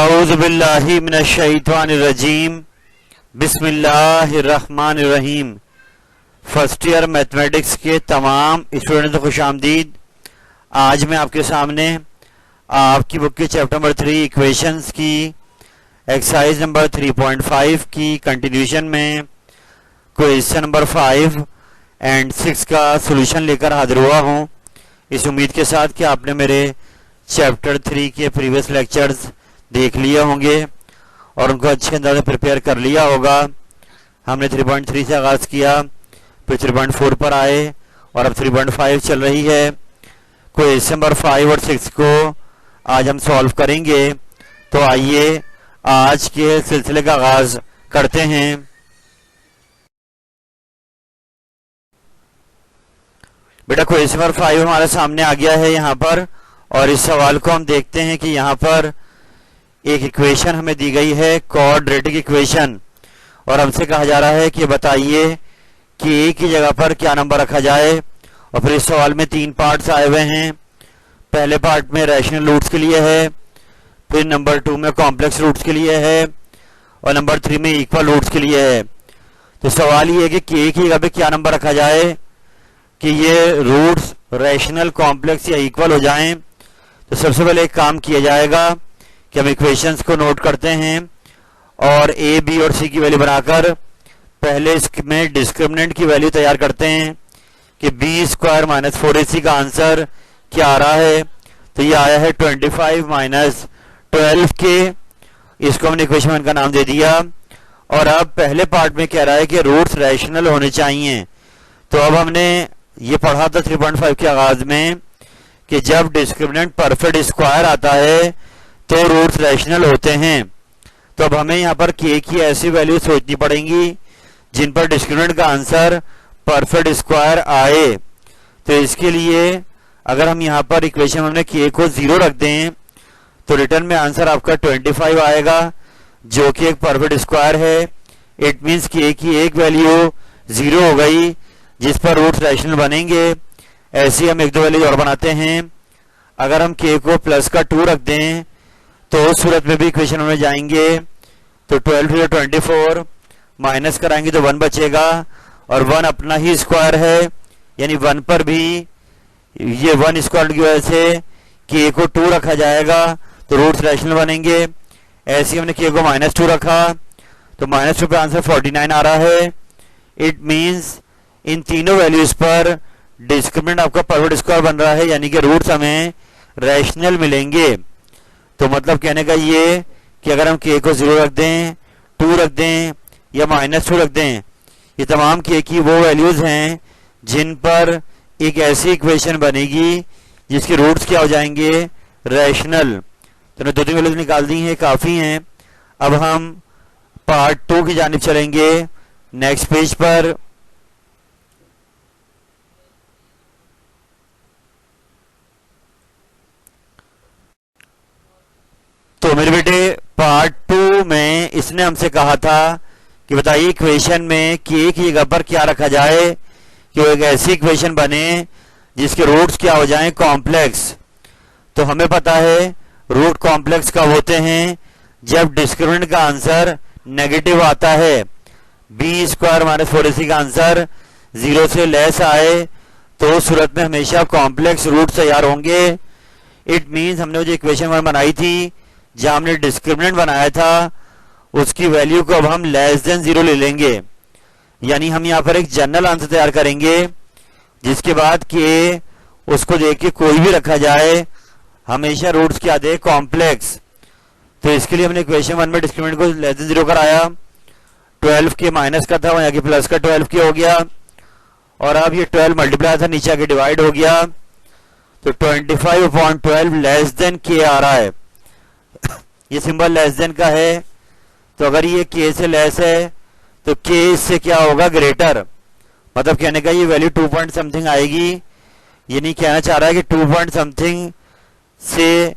औज़ु बिल्लाहि मिनश्शैतानिर्रजीम बिस्मिल्लाहिर्रहमानिर्रहीम। First year mathematics के तमाम स्टूडेंट्स को खुशामदीद। आज मैं आपके सामने आपकी बुक के चैप्टर नंबर 3 इक्वेशंस की एक्सरसाइज नंबर 3.5 की कंटिन्यूशन में क्वेश्चन नंबर 5 एंड 6 का सॉल्यूशन लेकर हाजिर हुआ हूँ, इस उम्मीद के साथ कि आपने मेरे चैप्टर 3 के प्रीवियस लेक्चर्स देख लिए होंगे और उनको अच्छे अंदाज में प्रिपेयर कर लिया होगा। हमने 3.3 से आगाज़ किया, फिर 3.4 पर आए और अब 3.5 चल रही है। क्वेश्चन नंबर 5 और 6 को आज हम सॉल्व करेंगे। तो आइए आज के सिलसिले का आगाज़ करते हैं। बेटा क्वेश्चन नंबर 5 हमारे सामने आ गया है यहाँ पर, और इस सवाल को हम देखते हैं कि यहाँ पर एक इक्वेशन हमें दी गई है, क्वाड्रेटिक इक्वेशन, और हमसे कहा जा रहा है कि बताइए कि ए की जगह पर क्या नंबर रखा जाए। और फिर इस सवाल में 3 पार्ट्स आए हुए हैं। पहले पार्ट में रैशनल रूट्स के लिए है, फिर नंबर 2 में कॉम्प्लेक्स रूट्स के लिए है, और नंबर 3 में इक्वल रूट्स के लिए है। तो सवाल ये है कि ए की जगह पर क्या नंबर रखा जाए कि ये रूट्स रैशनल, कॉम्प्लेक्स या इक्वल हो जाएं। तो सबसे पहले एक काम किया जाएगा कि हम इक्वेशंस को नोट करते हैं और ए, बी और सी की वैल्यू बनाकर पहले इसमें डिस्क्रिमिनेंट की वैल्यू तैयार करते हैं कि बी स्क्वायर माइनस 4ac का आंसर क्या आ रहा है। तो ये आया है 25 माइनस 12 के। इसको हमने इक्वेशन 1 का नाम दे दिया। और अब पहले पार्ट में कह रहा है कि रूट्स रैशनल होने चाहिए। तो अब हमने ये पढ़ा था 3.5 के आगाज में कि जब डिस्क्रिमिनेंट परफेक्ट स्क्वायर आता है तो रूट्स रैशनल होते हैं। तो अब हमें यहाँ पर के की ऐसी वैल्यू सोचनी पड़ेंगी जिन पर डिस्क्रिमिनेंट का आंसर परफेक्ट स्क्वायर आए। तो इसके लिए अगर हम यहाँ पर इक्वेशन में के को 0 रख दें तो रिटर्न में आंसर आपका 25 आएगा, जो कि एक परफेक्ट स्क्वायर है। इट मीन्स के की एक वैल्यू 0 हो गई जिस पर रूट्स रैशनल बनेंगे। ऐसे हम 1-2 वैल्यू और बनाते हैं। अगर हम के को प्लस का 2 रख दें तो उस सूरत में भी इक्वेशन में जाएंगे। तो 12 24 माइनस कराएंगे तो 1 बचेगा, और 1 अपना ही स्क्वायर है, यानी 1 पर भी ये 1 स्क्वायर की वजह से के को 2 रखा जाएगा तो रूट्स रैशनल बनेंगे। ऐसे हमने के को -2 रखा तो -2 पे आंसर 49 आ रहा है। इट मीन्स इन तीनों वैल्यूज पर डिस्क्रिमिनेंट आपका परफेक्ट स्क्वायर बन रहा है, यानी कि रूट्स हमें रैशनल मिलेंगे। तो मतलब कहने का ये कि अगर हम के को 0 रख दें, 2 रख दें या -2 रख दें, ये तमाम के की वो वैल्यूज हैं जिन पर एक ऐसी इक्वेशन बनेगी जिसके रूट्स क्या हो जाएंगे, रैशनल। तो 2-3 वैल्यूज निकाल दी हैं, काफ़ी हैं। अब हम पार्ट 2 की जानिब चलेंगे नेक्स्ट पेज पर। तो मेरे बेटे पार्ट 2 में इसने हमसे कहा था कि बताइए इक्वेशन में के की जगह पर क्या रखा जाए कि वो एक ऐसी इक्वेशन बने जिसके रूट्स क्या हो जाएं, कॉम्प्लेक्स। तो हमें पता है रूट कॉम्प्लेक्स कब होते हैं, जब डिस्क्रिमिनेंट का आंसर नेगेटिव आता है। बी स्क्वायर माइनस 4ac का आंसर 0 से लेस आए तो उस सूरत में हमेशा कॉम्प्लेक्स रूट तैयार होंगे। इट मीन्स हमने जो इक्वेशन 1 बनाई थी जहां हमने डिस्क्रिमिनेंट बनाया था उसकी वैल्यू को अब हम <0 ले लेंगे, यानी हम यहाँ पर एक जनरल आंसर तैयार करेंगे जिसके बाद के उसको देख के कोई भी रखा जाए हमेशा रूट्स क्या दे, कॉम्प्लेक्स। तो इसके लिए हमने इक्वेशन 1 में डिस्क्रिमिनेंट को <0 कराया। 12 के माइनस का था, यहाँ के प्लस का 12 के हो गया, और अब ये 12 मल्टीप्लाई था, नीचे आके डिवाइड हो गया। तो 25/12 लेस देन के आ रहा है। ये सिंबल लेस देन का है, तो अगर ये के से लेस है तो के इससे क्या होगा, ग्रेटर। मतलब कहने का ये वैल्यू 2 पॉइंट समथिंग आएगी। ये नहीं कहना चाह रहा है कि 2 पॉइंट समथिंग से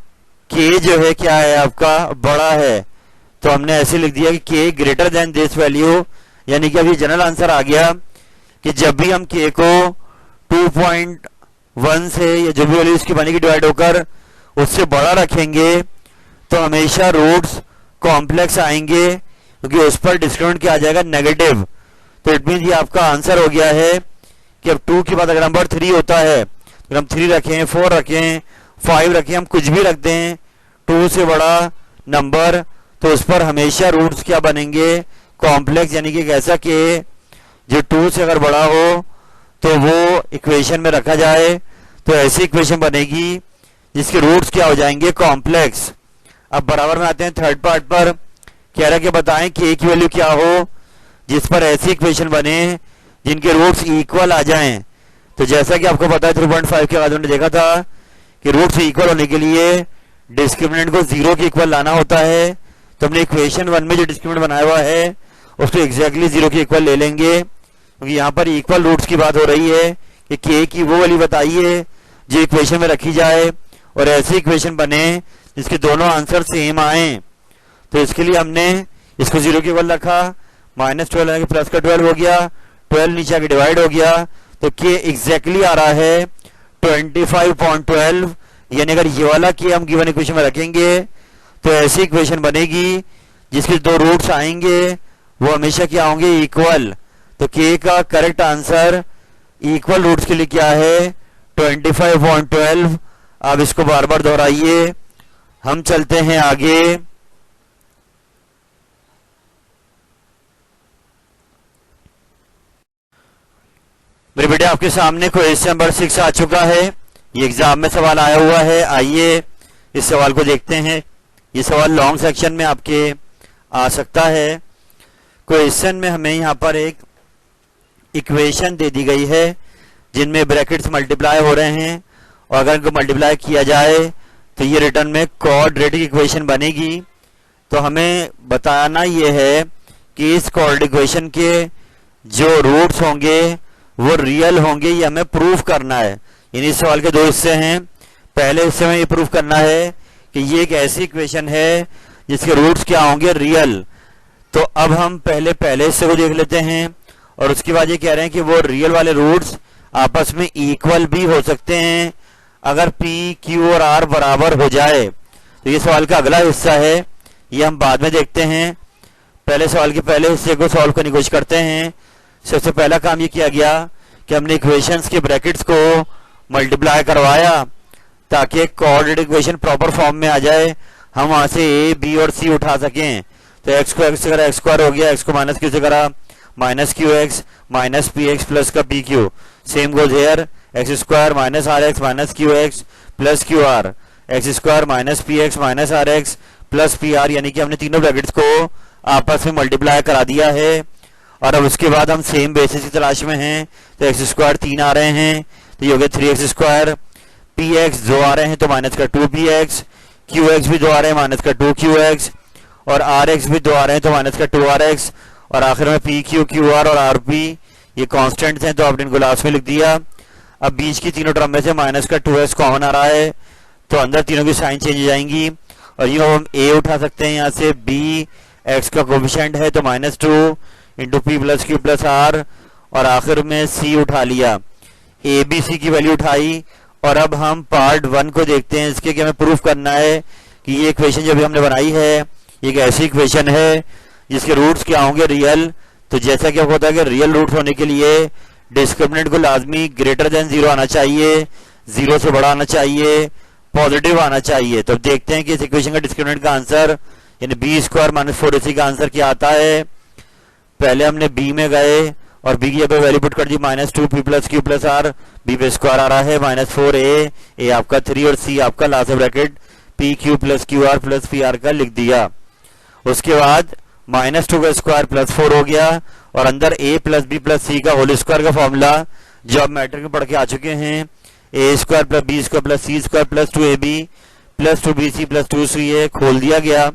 के जो है क्या है आपका, बड़ा है। तो हमने ऐसे लिख दिया कि के ग्रेटर देन दिस वैल्यू, यानी कि अभी जनरल आंसर आ गया कि जब भी हम के को 2.1 से या जो भी वैल्यू इसकी बनेगी डिवाइड होकर उससे बड़ा रखेंगे तो हमेशा रूट्स कॉम्प्लेक्स आएंगे, क्योंकि उस पर डिस्क्रिमिनेंट क्या आ जाएगा, नेगेटिव। तो इट मीन ये आपका आंसर हो गया है कि अब 2 के बाद अगर नंबर 3 होता है, अगर हम 3 रखें, 4 रखें, 5 रखें, हम कुछ भी रख दें 2 से बड़ा नंबर, तो उस पर हमेशा रूट्स क्या बनेंगे, कॉम्प्लेक्स, यानी कि ऐसा कि जो 2 से अगर बड़ा हो तो वो इक्वेशन में रखा जाए। तो ऐसी इक्वेशन बनेगी जिसके रूट्स क्या हो जाएंगे, कॉम्प्लेक्स। अब बराबर में आते हैं थर्ड पार्ट पर, कह रहा कि बताएं कि a की वैल्यू क्या हो जिस पर ऐसी इक्वेशन बने जिनके रूट्स इक्वल आ जाएं। तो जैसा कि आपको पता है 3.5 के बाद हमने देखा था कि रूट्स इक्वल होने के लिए डिस्क्रिमिनेंट को 0 के इक्वल लाना होता है। तो हमने इक्वेशन 1 में जो डिस्क्रिमिनेंट बनाया हुआ है उसको एग्जैक्टली 0 के इक्वल ले लेंगे, क्योंकि यहाँ पर इक्वल रूट्स की बात हो रही है कि k की वो वैल्यू बताइए जो इक्वेशन में रखी जाए और ऐसी इक्वेशन बने जिसके दोनों आंसर सेम आए। तो इसके लिए हमने इसको 0 के इक्वल रखा, -12 प्लस का 12 हो गया, 12 नीचे आके डिवाइड हो गया, तो k एग्जैक्टली आ रहा है 25.12। यानी अगर ये वाला k हम गिवन इक्वेशन में रखेंगे तो ऐसी इक्वेशन बनेगी जिसके दो रूट्स आएंगे वो हमेशा क्या होंगे, इक्वल। तो k का करेक्ट आंसर इक्वल रूट्स के लिए क्या है, 25.12। अब इसको बार बार दोहराइए। हम चलते हैं आगे। मेरे बेटे आपके सामने क्वेश्चन नंबर 6 आ चुका है। ये एग्जाम में सवाल आया हुआ है। आइए इस सवाल को देखते हैं। ये सवाल लॉन्ग सेक्शन में आपके आ सकता है। क्वेश्चन में हमें यहाँ पर एक इक्वेशन दे दी गई है जिनमें ब्रैकेट्स मल्टीप्लाई हो रहे हैं, और अगर इनको मल्टीप्लाई किया जाए तो ये रिटर्न में क्वाड्रेटिक इक्वेशन बनेगी। तो हमें बताना ये है कि इस क्वाड्रेटिक इक्वेशन के जो रूट्स होंगे वो रियल होंगे, ये हमें प्रूफ करना है। यानी इस सवाल के दो हिस्से हैं। पहले हिस्से में ये प्रूफ करना है कि ये एक ऐसी इक्वेशन है जिसके रूट्स क्या होंगे, रियल। तो अब हम पहले हिस्से को देख लेते हैं, और उसके बाद ये कह रहे हैं कि वो रियल वाले रूट्स आपस में इक्वल भी हो सकते हैं अगर p, q और r बराबर हो जाए। तो ये सवाल का अगला हिस्सा है, ये हम बाद में देखते हैं। पहले सवाल के पहले हिस्से को सॉल्व करने की कोशिश करते हैं। सबसे पहला काम ये किया गया कि हमने इक्वेशंस के ब्रैकेट्स को मल्टीप्लाई करवाया ताकि एक कोऑर्डिनेट इक्वेशन प्रॉपर फॉर्म में आ जाए, हम वहां से a, b और c उठा सकें। तो x को x से करा x स्क्वायर हो गया, x को माइनस q से करा minus Q X minus P X plus का P Q. Same goes here, X square minus R X minus Q X plus Q R, X square minus P X minus R X plus P R. यानी कि हमने तीनों brackets को आपस में multiply करा दिया है। और अब उसके बाद हम सेम बेसिस की तलाश में हैं। तो एक्स स्क्वायर 3 आ रहे हैं, तो ये हो गया 3x स्क्वायर। पी एक्स 2 आ रहे हैं तो माइनस का 2 px, क्यू एक्स भी 2 आ रहे हैं माइनस का 2 qx, और आर एक्स भी 2 आ रहे हैं तो माइनस का 2 rx, और आखिर में पी क्यू, क्यू आर और आर पी ये कांस्टेंट्स हैं तो आपने इनको लास्ट में लिख दिया। अब बीच की तीनों टर्म में से माइनस का 2x कॉमन आ रहा है, तो अंदर तीनों की साइन चेंज हो जाएंगी, और ये हम a उठा सकते हैं यहाँ से। b x का कोफिशिएंट है तो -2 into p plus q plus r, और आखिर में c उठा लिया, a b c की वैल्यू उठाई। और अब हम पार्ट 1 को देखते हैं। इसके कि हमें प्रूफ करना है कि ये इक्वेशन जो भी हमने बनाई है ये एक ऐसी इक्वेशन है जिसके रूट्स क्या होंगे, रियल। तो जैसा कि आपको होता है कि रियल रूट होने के लिए डिस्क्रिमिनेंट को लाजमी ग्रेटर देन 0 आना चाहिए, 0 से बड़ा आना चाहिए, पॉजिटिव आना चाहिए। तो देखते हैं कि इस इक्वेशन का डिस्क्रिमिनेंट का आंसर यानी बी स्क्वायर माइनस 4ac का आंसर क्या आता है। पहले हमने b में गए और b की जगह वैल्यू पुट कर दी -2 p plus q plus r, b पे स्क्वायर आ रहा है -4a, a आपका 3 और c आपका last bracket p q plus Q r plus P r का लिख दिया। उसके बाद -2 का स्क्वायर प्लस 4 हो गया, और अंदर a plus b plus c का होल स्क्वायर का फॉर्मूला जो आप मैट्रिक में पढ़ के आ चुके हैं, a square plus b square plus c square plus 2ab plus 2bc plus 2ca खोल दिया गया।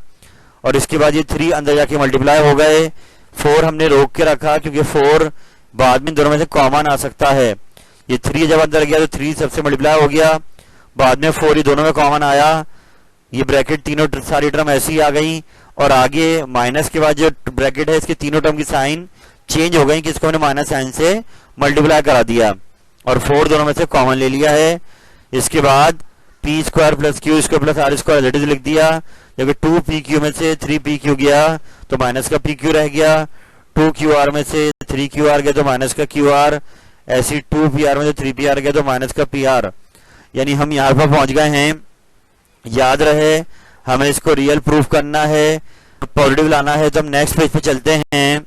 और इसके बाद ये 3 अंदर जाके मल्टीप्लाई हो गए। 4 हमने रोक के रखा क्योंकि 4 बाद में दोनों में से कॉमन आ सकता है। ये 3 जब अंदर गया तो 3 सबसे मल्टीप्लाई हो गया, बाद में 4 ये दोनों में कॉमन आया। ये ब्रैकेट तीनों सारी टर्म ऐसी आ गई, और आगे माइनस के बाद जो ब्रैकेट है इसके तीनों टर्म की साइन चेंज हो गई कि इसको हमने माइनस साइन से मल्टीप्लाई करा दिया, और 4 दोनों में से कॉमन ले लिया है। इसके बाद p square plus q square plus r square as लिख दिया। जबकि 2pq में से 3pq गया तो माइनस का pq रह गया, 2qr में से 3qr गया तो माइनस का qr, ऐसी 2pr में से 3pr गया तो माइनस का pr। यानी हम यहाँ पर पहुंच गए हैं। याद रहे हमें इसको रियल प्रूफ करना है, पॉजिटिव लाना है। तो हम नेक्स्ट पेज पे चलते हैं।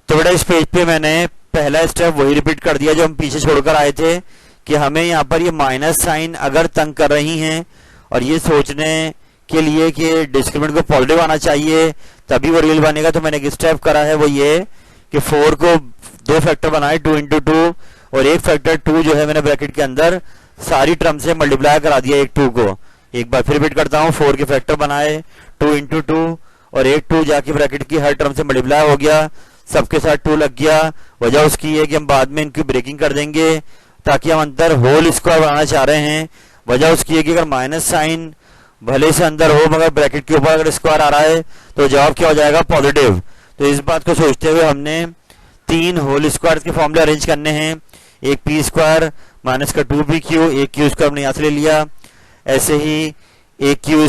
तो बेटा इस पेज पे मैंने पहला स्टेप वही रिपीट कर दिया जो हम पीछे छोड़कर आए थे कि हमें यहाँ पर ये माइनस साइन अगर तंग कर रही हैं और ये सोचने के लिए कि डिस्क्रिमिनेंट को पॉजिटिव आना चाहिए तभी वो रियल बनेगा, तो मैंने एक स्टेप करा है वो ये कि 4 को 2 फैक्टर बनाए 2 इंटू 2 और एक फैक्टर 2 जो है मैंने ब्रैकेट के अंदर सारी टर्म से मल्टीप्लाई करा दिया एक 2 को। एक बार फिर रिपीट करता हूँ, 4 के फैक्टर बनाए 2 इंटू 2 और एक 2 जाके ब्रैकेट की हर टर्म से मल्टीप्लाई हो गया, सबके साथ 2 लग गया। वजह उसकी है कि हम बाद में इनकी ब्रेकिंग कर देंगे ताकि हम अंदर होल स्क्वायर बनाना चाह रहे हैं। वजह उसकी है कि अगर माइनस साइन भले से अंदर हो मगर ब्रैकेट के ऊपर अगर स्क्वायर आ रहा है तो जवाब क्या हो जाएगा, पॉजिटिव। तो इस बात को सोचते हुए हमने 3 होल स्क्वायर के फॉर्मूले अरेंज करने हैं। एक पी स्क्वायर माइनस का 2pq, एक क्यू स्क्वायर हमने यहाँ से ले लिया, ऐसे ही एक क्यू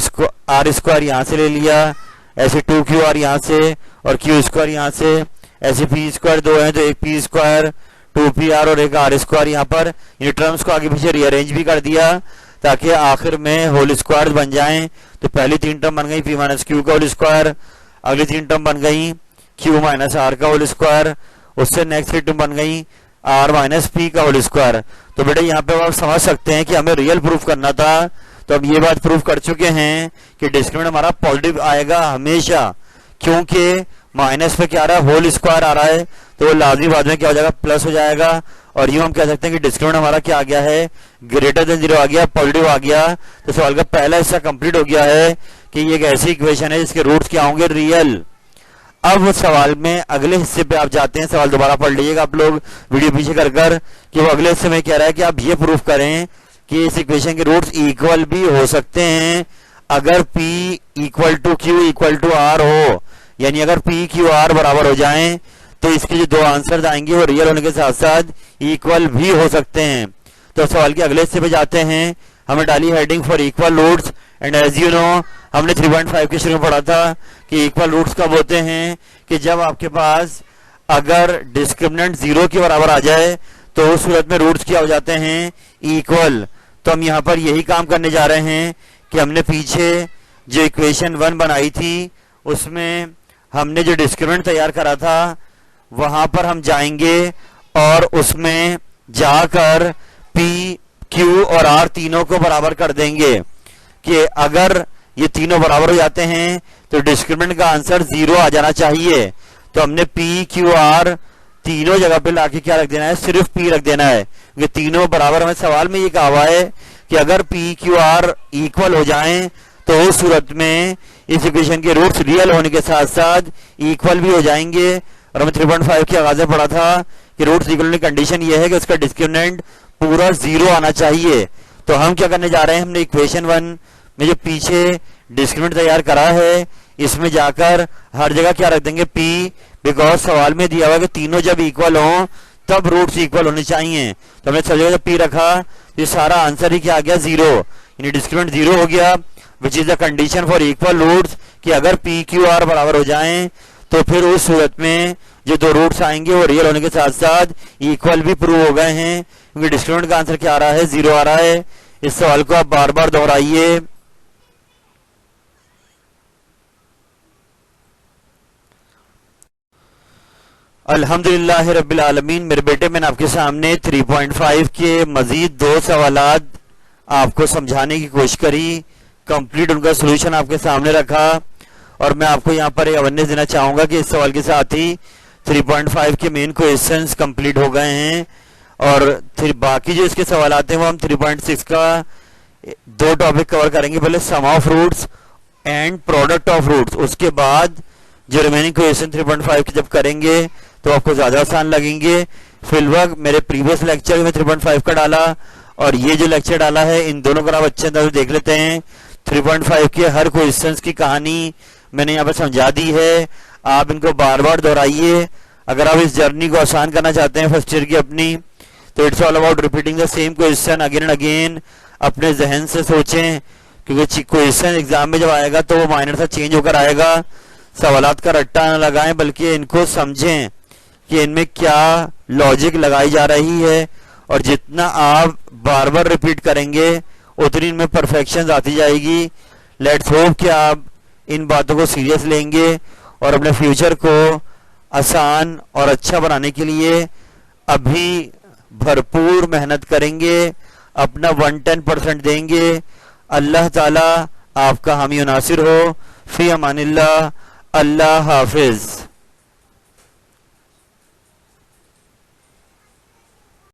आर स्क्वायर यहाँ से ले लिया, ऐसे 2qr यहाँ से और क्यू स्क्वायर यहाँ से, ऐसे पी स्क्वायर 2 है तो एक पी स्क्वायर 2pr और एक आर स्क्वायर यहाँ पर। इन टर्म्स को आगे पीछे रीअरेंज भी कर दिया ताकि आखिर में होल स्क्वायर बन जाएं। तो पहली 3 टर्म बन गई p माइनस क्यू का होल स्क्वायर, अगली 3 टर्म बन गई q माइनस आर का होल स्क्वायर, उससे नेक्स्ट 3 टर्म बन गई r माइनस p का होल स्क्वायर। तो बेटा यहाँ पे आप समझ सकते हैं कि हमें रियल प्रूफ करना था, तो अब ये बात प्रूफ कर चुके हैं कि डिस्क्रिमिनेंट हमारा पॉजिटिव आएगा हमेशा, क्योंकि माइनस पे क्या आ रहा है, होल स्क्वायर आ रहा है, तो वो लाजमी बाद में क्या हो जाएगा, प्लस हो जाएगा। और यूं हम कह सकते हैं कि डिस्क्रिमिनेंट हमारा क्या आ गया है, ग्रेटर देन 0 आ गया, पॉजिटिव आ गया। तो सवाल का पहला हिस्सा कंप्लीट हो गया है कि ये एक ऐसी इक्वेशन है जिसके रूट्स क्या होंगे, रियल। अब सवाल में अगले हिस्से पे आप जाते हैं, सवाल दोबारा पढ़ लीजिएगा आप लोग वीडियो पीछे कर कि वो अगले हिस्से में कह रहा है कि आप ये प्रूफ करें कि इस इक्वेशन के रूट्स इक्वल भी हो सकते हैं अगर p equal to q equal to r हो। यानी अगर p क्यू आर बराबर हो जाएं तो इसके जो 2 आंसर आएंगे वो रियल होने के साथ साथ इक्वल भी हो सकते हैं। तो सवाल के अगले हिस्से पे जाते हैं। हमें डाली heading for equal roots and as you know हमने 3.5 के शुरू में पढ़ा था कि इक्वल रूट्स कब होते हैं कि जब आपके पास अगर डिस्क्रिमिनेंट 0 के बराबर आ जाए तो उस सूरत में रूट्स क्या हो जाते हैं, इक्वल। तो हम यहाँ पर यही काम करने जा रहे हैं कि हमने पीछे जो इक्वेशन 1 बनाई थी उसमें हमने जो डिस्क्रिमिनेंट तैयार करा था वहां पर हम जाएंगे और उसमें जाकर p q और r तीनों को बराबर कर देंगे कि अगर ये तीनों बराबर हो जाते हैं तो डिस्क्रिमिनेंट का आंसर 0 आ जाना चाहिए। तो हमने p q r तीनों जगह पे लाके क्या रख देना है, सिर्फ p रख देना है, क्योंकि तीनों बराबर। हमें सवाल में ये कहा हुआ है कि अगर p q r इक्वल हो जाएं तो उस सूरत में इस इक्वेशन के रूट्स रियल होने के साथ साथ इक्वल भी हो जाएंगे। और हमने 3.5 के आगाज में पढ़ा था कि रूट्स इक्वल होने की कंडीशन ये है कि उसका डिस्क्रिमिनेंट पूरा 0 आना चाहिए। तो हम क्या करने जा रहे हैं, हमने इक्वेशन 1 में जो पीछे डिस्क्रिमिनेंट तैयार करा है इसमें जाकर हर जगह क्या रख देंगे, p, बिकॉज सवाल में दिया हुआ कि तीनों जब इक्वल हों तब रूट्स इक्वल होने चाहिए। तो हमने सब जगह जब p रखा तो ये सारा आंसर ही क्या आ गया, 0। यानी डिस्क्रिमिनेंट 0 हो गया, which is the condition for equal roots कि अगर p q r बराबर हो जाएं तो फिर उस सूरत में जो 2 रूट्स आएंगे वो रियल होने के साथ साथ इक्वल भी प्रूव हो गए हैं, क्योंकि डिस्क्रिमिनेंट का आंसर क्या आ रहा है, 0 आ रहा है। इस सवाल को आप बार बार दोहराइए। अल्हम्दुलिल्लाह रब्बिल आलमीन। मेरे बेटे, मैंने आपके सामने 3.5 के मजीद 2 सवालात आपको समझाने की कोशिश करी, कंप्लीट उनका सोल्यूशन आपके सामने रखा और मैं आपको यहाँ पर एक अवेयरनेस देना चाहूंगा कि इस सवाल के साथ ही 3.5 के मेन क्वेश्चंस कंप्लीट हो गए हैं और फिर बाकी जो इसके सवाल आते हैं वो हम 3.6 का 2 टॉपिक कवर करेंगे। पहले sum of roots and product of roots, उसके बाद जो रिमेनिंग क्वेश्चन 3.5 के जब करेंगे तो आपको ज्यादा आसान लगेंगे। फिलहाल मेरे प्रीवियस लेक्चर में 3.5 का डाला और ये जो लेक्चर डाला है इन दोनों को आप अच्छे अंदाज देख लेते हैं। 3.5 के हर क्वेश्चंस की कहानी मैंने यहाँ पर समझा दी है, आप इनको बार बार दोहराइए। अगर आप इस जर्नी को आसान करना चाहते हैं फर्स्ट ईयर की अपनी, तो it's all about repeating the same question again and again. अपने जहन से सोचें, क्योंकि क्वेश्चन एग्जाम में जब आएगा तो वो माइनर सा चेंज होकर आएगा। सवालात का रट्टा न लगाएं, बल्कि इनको समझें कि इनमें क्या लॉजिक लगाई जा रही है, और जितना आप बार बार रिपीट करेंगे उतनी इनमें परफेक्शन आती जाएगी। लेट्स होप कि आप इन बातों को सीरियस लेंगे और अपने फ्यूचर को आसान और अच्छा बनाने के लिए अभी भरपूर मेहनत करेंगे, अपना 110% देंगे। अल्लाह ताला आपका हामी नासिर हो। फी अमानिल्लाह। अल्लाह हाफिज।